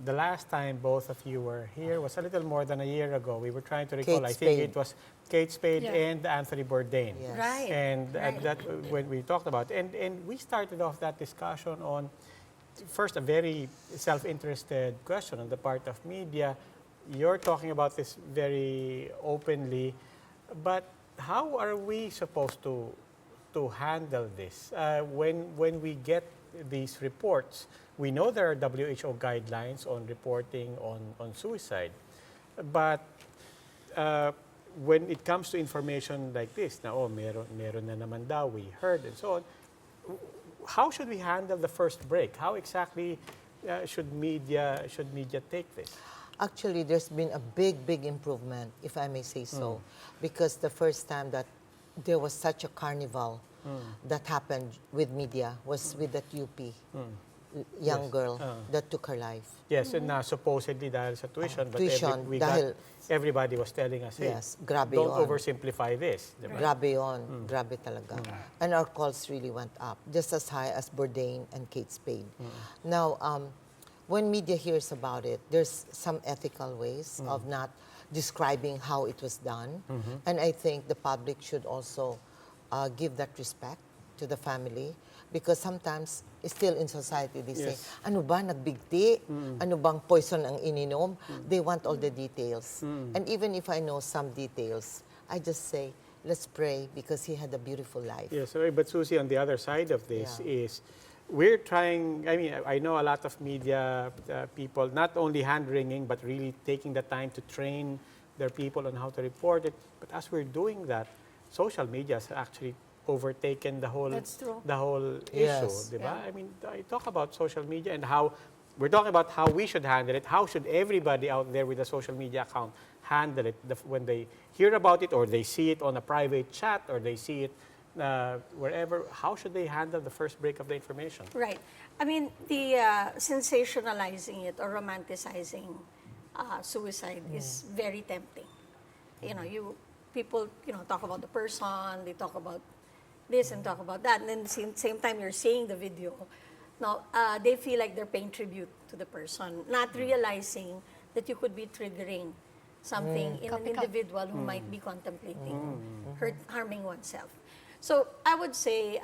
the last time both of you were here was a little more than a year ago. We were trying to recall. Kate I think Spade. it was Kate Spade Yeah. and Anthony Bourdain. Yes. Right. And right. that when we talked about and we started off that discussion on first a very self-interested question on the part of media. You're talking about this very openly, but how are we supposed to handle this when we get these reports? We know there are WHO guidelines on reporting on suicide, but when it comes to information like this, na meron na naman daw, we heard and so on, how should we handle the first break? How exactly should media take this? Actually, there's been a big improvement, if I may say so, because the first time that there was such a carnival that happened with media was with that UP young Yes. girl that took her life. Yes, and supposedly dahil sa tuition, but Tuition, everybody was telling us, hey, Yes, grabe don't yun. oversimplify this. Diba? Grabe yun. Grabe talaga. And our calls really went up, just as high as Bourdain and Kate Spade. Now, when media hears about it, there's some ethical ways of not describing how it was done. And I think the public should also give that respect to the family, because sometimes still in society they say, Yes. ano ba, nagbigti? Ano bang poison ang ininom? They want all the details. And even if I know some details, I just say, let's pray because he had a beautiful life. Yeah, so, but Susie, on the other side of this Yeah. is we're trying, I mean, I know a lot of media people, not only hand-wringing, but really taking the time to train their people on how to report it. But as we're doing that, social media has actually overtaken the whole That's true. issue, Yes. di ba? Yeah. I mean, I talk about social media and how we're talking about how we should handle it. How should everybody out there with a social media account handle it when they hear about it or they see it on a private chat or they see it wherever? How should they handle the first break of the information? Right. I mean, the sensationalizing it or romanticizing suicide is very tempting. You know, people talk about the person, they talk about this and talk about that, and then same time you're seeing the video. Now, they feel like they're paying tribute to the person, not realizing that you could be triggering something in an individual who might be contemplating harming oneself. So I would say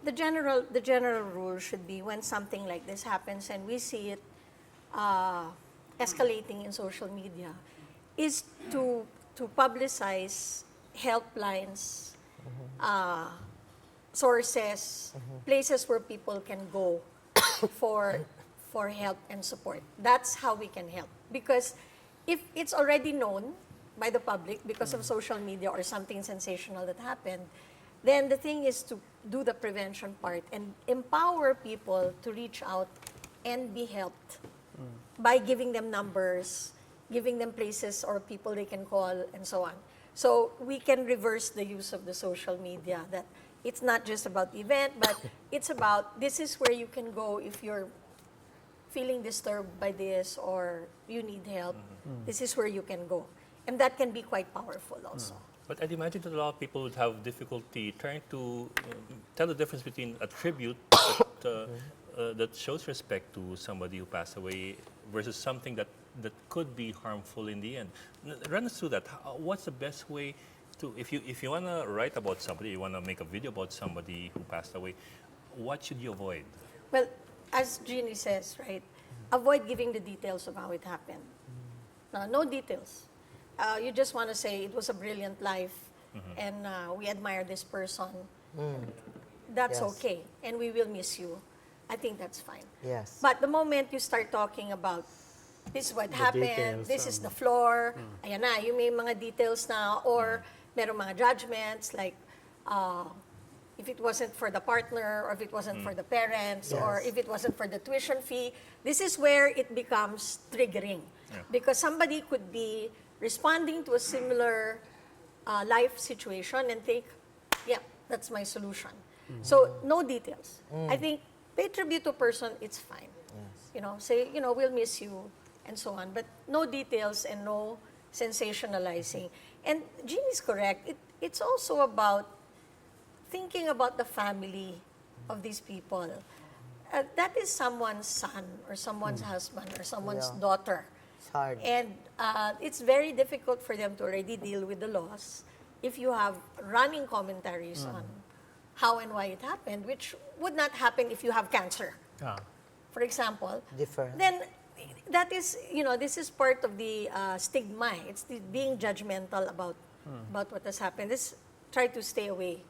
the general rule should be when something like this happens and we see it escalating in social media, is to publicize helplines, sources, places where people can go for help and support. That's how we can help. Because if it's already known by the public because of social media or something sensational that happened, then the thing is to do the prevention part and empower people to reach out and be helped by giving them numbers, giving them places or people they can call, and so on. So we can reverse the use of the social media, that it's not just about the event, but it's about this is where you can go if you're feeling disturbed by this or you need help. This is where you can go. And that can be quite powerful also. But I'd imagine that a lot of people would have difficulty trying to tell the difference between a tribute that shows respect to somebody who passed away versus something that could be harmful in the end. Run us through that. What's the best way to, if you want to write about somebody, you want to make a video about somebody who passed away, what should you avoid? Well, as Jeannie says, right, avoid giving the details of how it happened. No details. You just want to say it was a brilliant life and we admire this person. That's Yes. okay. And we will miss you. I think that's fine. Yes. But the moment you start talking about this is what happened, details, this is the floor, ayan na, yung may mga details na, or merong mga judgments like if it wasn't for the partner, or if it wasn't for the parents, or Yes. if it wasn't for the tuition fee, this is where it becomes triggering. Because somebody could be responding to a similar life situation and think, yeah, that's my solution. So no details. I think pay tribute to a person, it's fine. You know, say, we'll miss you and so on, but no details and no sensationalizing. And Jean is correct. It's also about thinking about the family of these people. that is someone's son or someone's husband or someone's Yeah. daughter. It's hard. And it's very difficult for them to already deal with the loss if you have running commentaries on how and why it happened, which would not happen if you have cancer, Ah. for example. Different. Then that is, this is part of the stigma. It's the being judgmental about what has happened. Try to stay away.